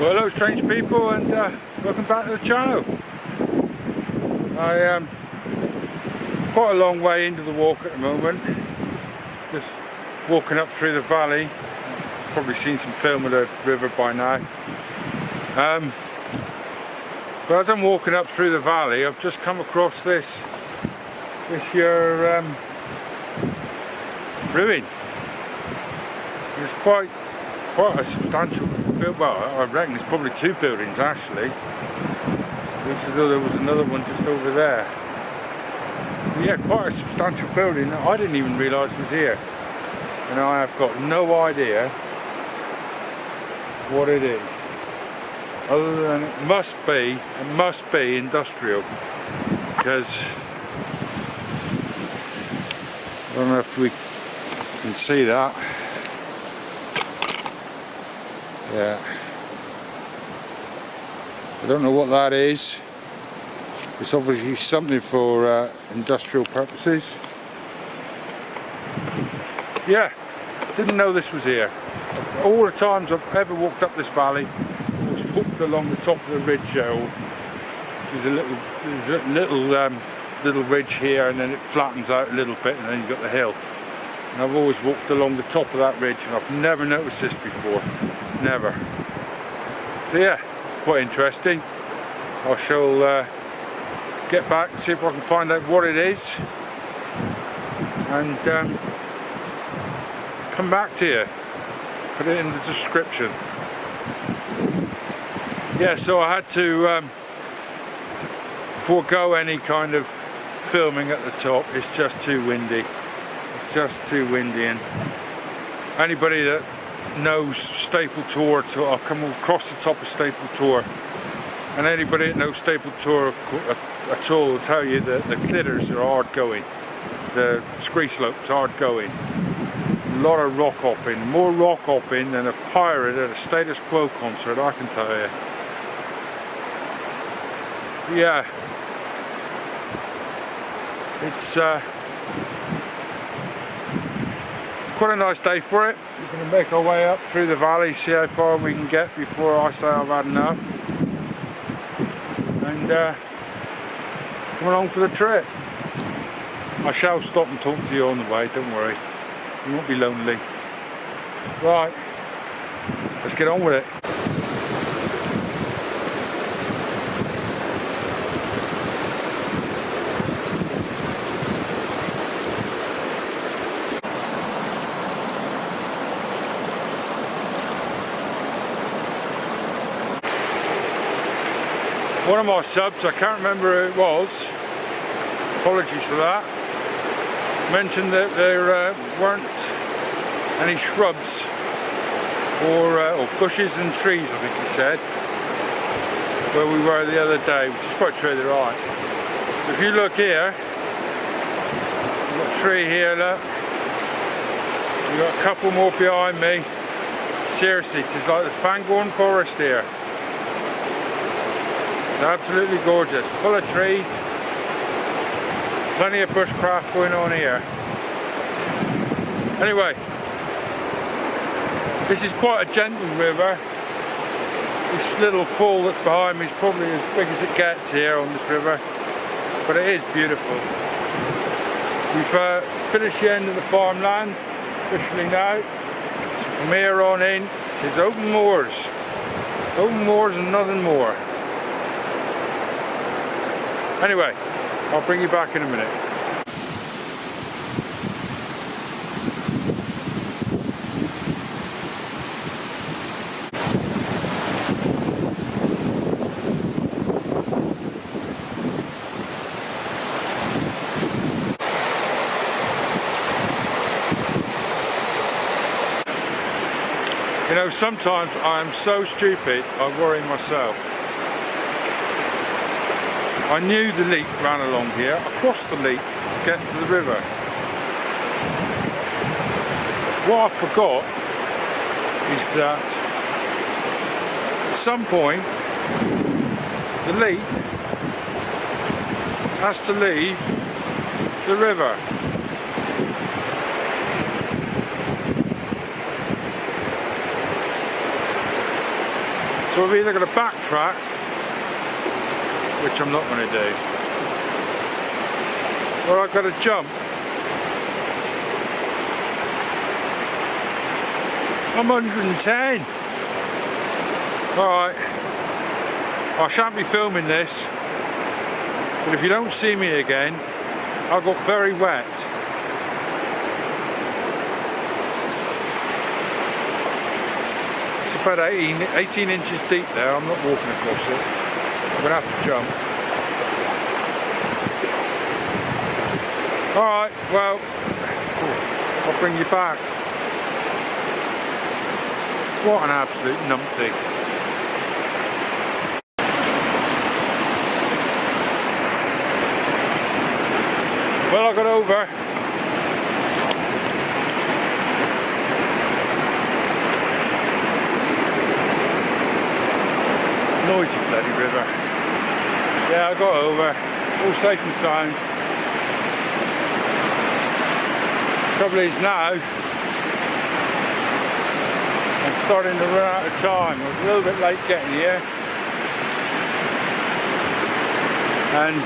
Well, hello strange people, and welcome back to the channel. I am quite a long way into the walk at the moment, just walking up through the valley. Probably seen some film of the river by now. But as I'm walking up through the valley, I've just come across this here ruin. It's quite a substantial build. Well, I reckon it's probably two buildings actually. Looks as though there was another one just over there. But yeah, quite a substantial building. I didn't even realise it was here, and I have got no idea what it is, other than it must be industrial, because I don't know if we can see that. Yeah, I don't know what that is. It's obviously something for industrial purposes. Yeah, didn't know this was here. All the times I've ever walked up this valley, I was walked along the top of the ridge there. There's a little ridge here, and then it flattens out a little bit, and then you've got the hill. And I've always walked along the top of that ridge, and I've never noticed this before. Never. So yeah, it's quite interesting. I shall get back and see if I can find out what it is, and come back to you. Put it in the description. Yeah, so I had to forego any kind of filming at the top. It's just too windy. It's just too windy, and anybody that knows Staple Tor, I've come across the top of Staple Tor, and anybody that knows Staple Tor at all will tell you that the clitters are hard going, the scree slopes hard going, a lot of rock hopping, more rock hopping than a pirate at a Status Quo concert, I can tell you. Yeah, it's quite a nice day for it. We're going to make our way up through the valley, see how far we can get before I say I've had enough, and come along for the trip. I shall stop and talk to you on the way, don't worry, you won't be lonely. Right, let's get on with it. One of my subs, I can't remember who it was, apologies for that, mentioned that there weren't any shrubs or bushes and trees, I think he said, where we were the other day, which is quite true, there aren't. If you look here, you've got a tree here, look, you've got a couple more behind me. Seriously, it's like the Fangorn Forest here. It's absolutely gorgeous, full of trees, plenty of bushcraft going on here. Anyway, this is quite a gentle river. This little fall that's behind me is probably as big as it gets here on this river, but it is beautiful. We've finished the end of the farmland officially now, so from here on in it is open moors and nothing more. Anyway, I'll bring you back in a minute. You know, sometimes I am so stupid, I worry myself. I knew the leak ran along here. I crossed the leak to get to the river. What I forgot is that at some point the leak has to leave the river. So So we're either going to backtrack, which I'm not going to do, or I've got to jump. I'm 110. Alright, I shan't be filming this, but if you don't see me again, I got very wet. It's about 18 inches deep there. I'm not walking across it. I'm going to have to jump. Alright, well, I'll bring you back. What an absolute numpty. Well, I got over. Noisy bloody river. Yeah, I got over. All safe and sound. Trouble is now, I'm starting to run out of time. I was a little bit late getting here. And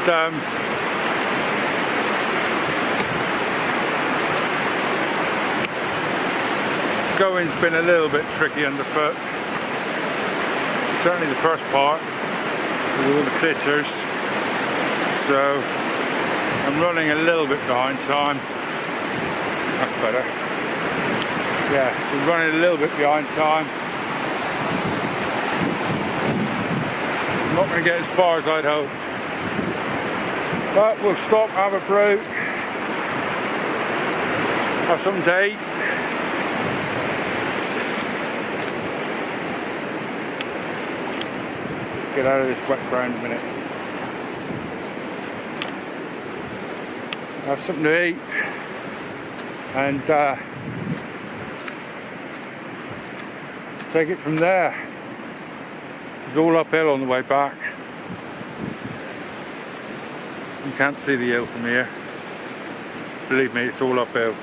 going's been a little bit tricky underfoot. Certainly the first part with all the clitters. So I'm running a little bit behind time. That's better. Yeah, so running a little bit behind time. I'm not going to get as far as I'd hoped. But we'll stop, have a brew, have something to eat. Just get out of this wet ground a minute. Have something to eat. And take it from there. It's all uphill on the way back. You can't see the hill from here. Believe me, it's all uphill.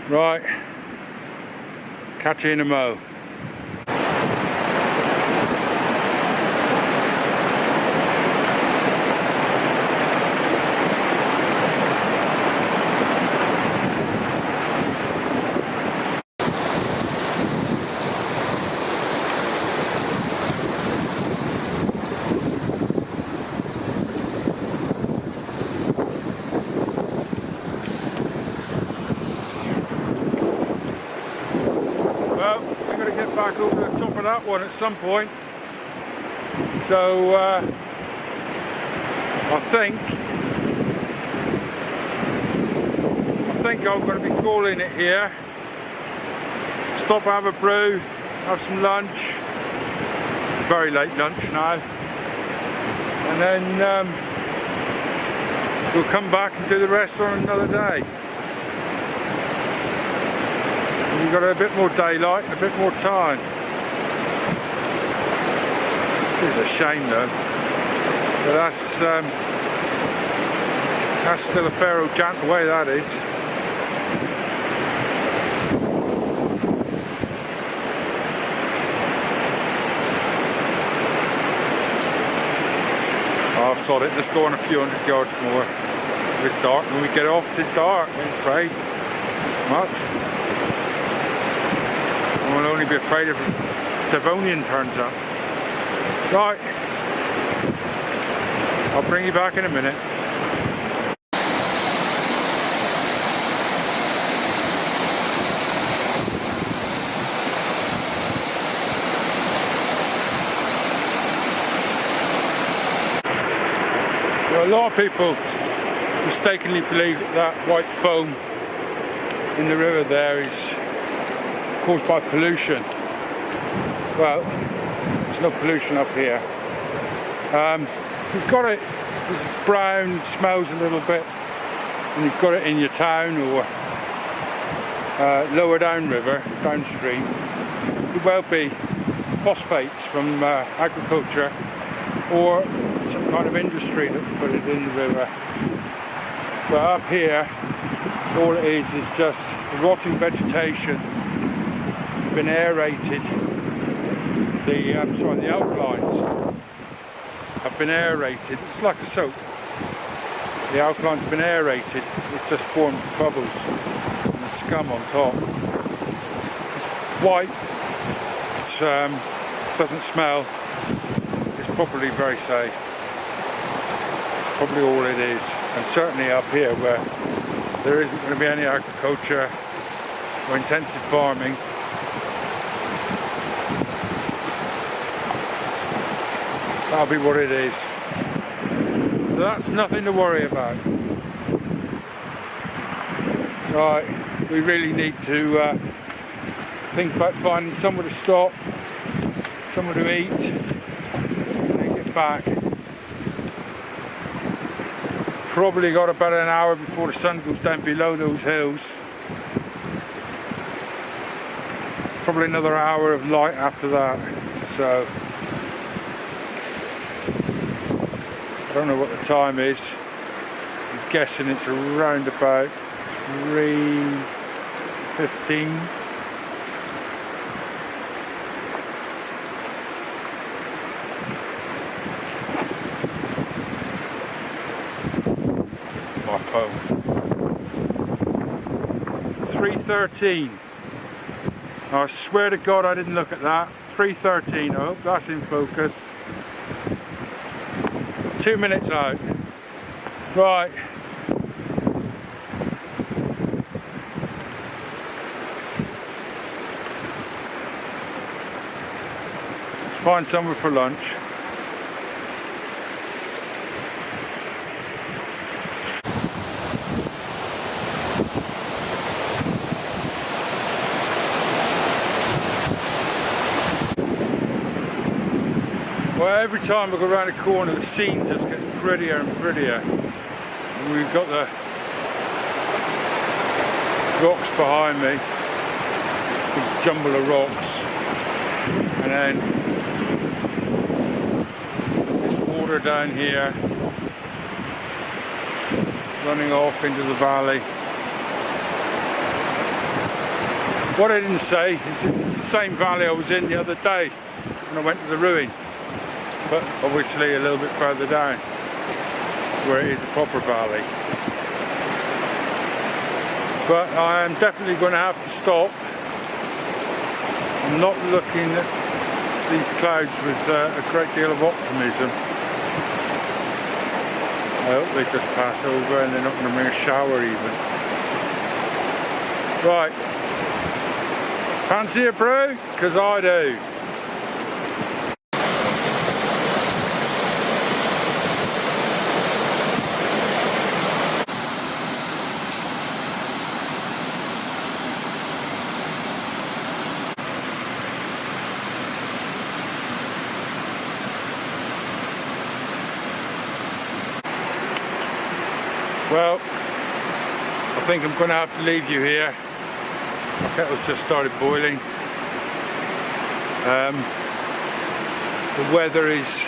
Right, catch you in a mo. Well, we're going to get back over the top of that one at some point. So I think I'm going to be calling it here. Stop, have a brew, have some lunch. Very late lunch now. And then we'll come back and do the rest on another day. We've got a bit more daylight, a bit more time. Which is a shame though. But that's still a fair old jaunt away, that is. Oh, sod it, let's go on a few hundred yards more. It's dark, when we get off, it's dark, I'm afraid. Much. We'll only be afraid if Devonian turns up. Right. I'll bring you back in a minute. Well, a lot of people mistakenly believe that white foam in the river there is caused by pollution. Well, there's no pollution up here. You've got it, it's brown, smells a little bit, and you've got it in your town or lower downriver, downstream. It could well be phosphates from agriculture or some kind of industry that's put it in the river. But up here, all it is just rotting vegetation, been aerated. The outlines have been aerated. It's like a soap. The outline's been aerated. It just forms bubbles and the scum on top. It's white. It doesn't smell. It's probably very safe. It's probably all it is. And certainly up here where there isn't going to be any agriculture or intensive farming, that'll be what it is. So that's nothing to worry about. Right, we really need to think about finding somewhere to stop, somewhere to eat, and then get back. Probably got about an hour before the sun goes down below those hills. Probably another hour of light after that. So I don't know what the time is. I'm guessing it's around about 3:15. My phone. 3:13. I swear to God I didn't look at that. 3:13. I hope that's in focus. 2 minutes out. Right. Let's find somewhere for lunch. Well, every time I go around a corner, the scene just gets prettier and prettier. And we've got the rocks behind me, big jumble of rocks, and then this water down here, running off into the valley. What I didn't say is it's the same valley I was in the other day when I went to the ruin. But obviously a little bit further down, where it is a proper valley. But I am definitely going to have to stop. I'm not looking at these clouds with a great deal of optimism. I hope they just pass over and they're not going to bring a shower even. Right, fancy a brew? 'Cause I do. Well, I think I'm going to have to leave you here. My kettle's just started boiling. The weather is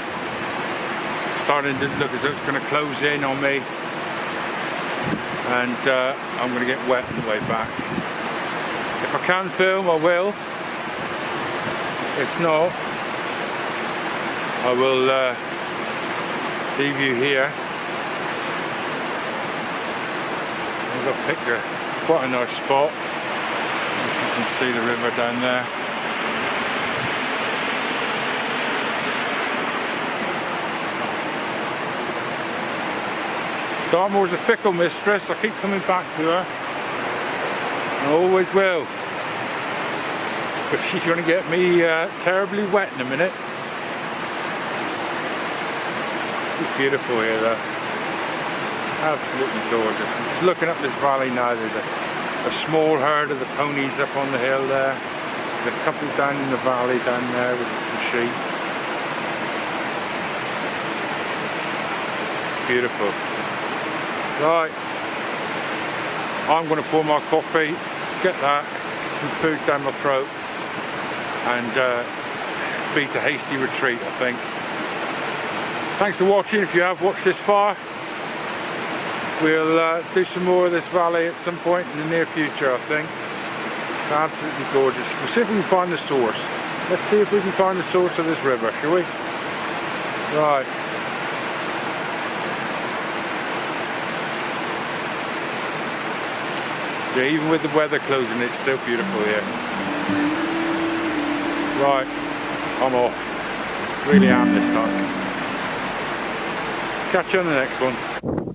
starting to look as though it's going to close in on me, and I'm going to get wet on the way back. If I can film, I will. If not, I will leave you here. I've picked quite a nice spot. You can see the river down there. Dartmoor's a fickle mistress. I keep coming back to her. I always will. But she's going to get me terribly wet in a minute. It's beautiful here though. Absolutely gorgeous. I'm just looking up this valley now. There's a small herd of the ponies up on the hill there. There's a couple down in the valley down there with some sheep. It's beautiful. Right. I'm going to pour my coffee, get that, some food down my throat, and beat a hasty retreat, I think. Thanks for watching if you have watched this far. we'll do some more of this valley at some point in the near future, I think. It's absolutely gorgeous. We'll see if we can find the source. Let's see if we can find the source of this river, shall we? Right. Yeah, even with the weather closing, it's still beautiful here. Right, I'm off. Really am this time. Catch you on the next one.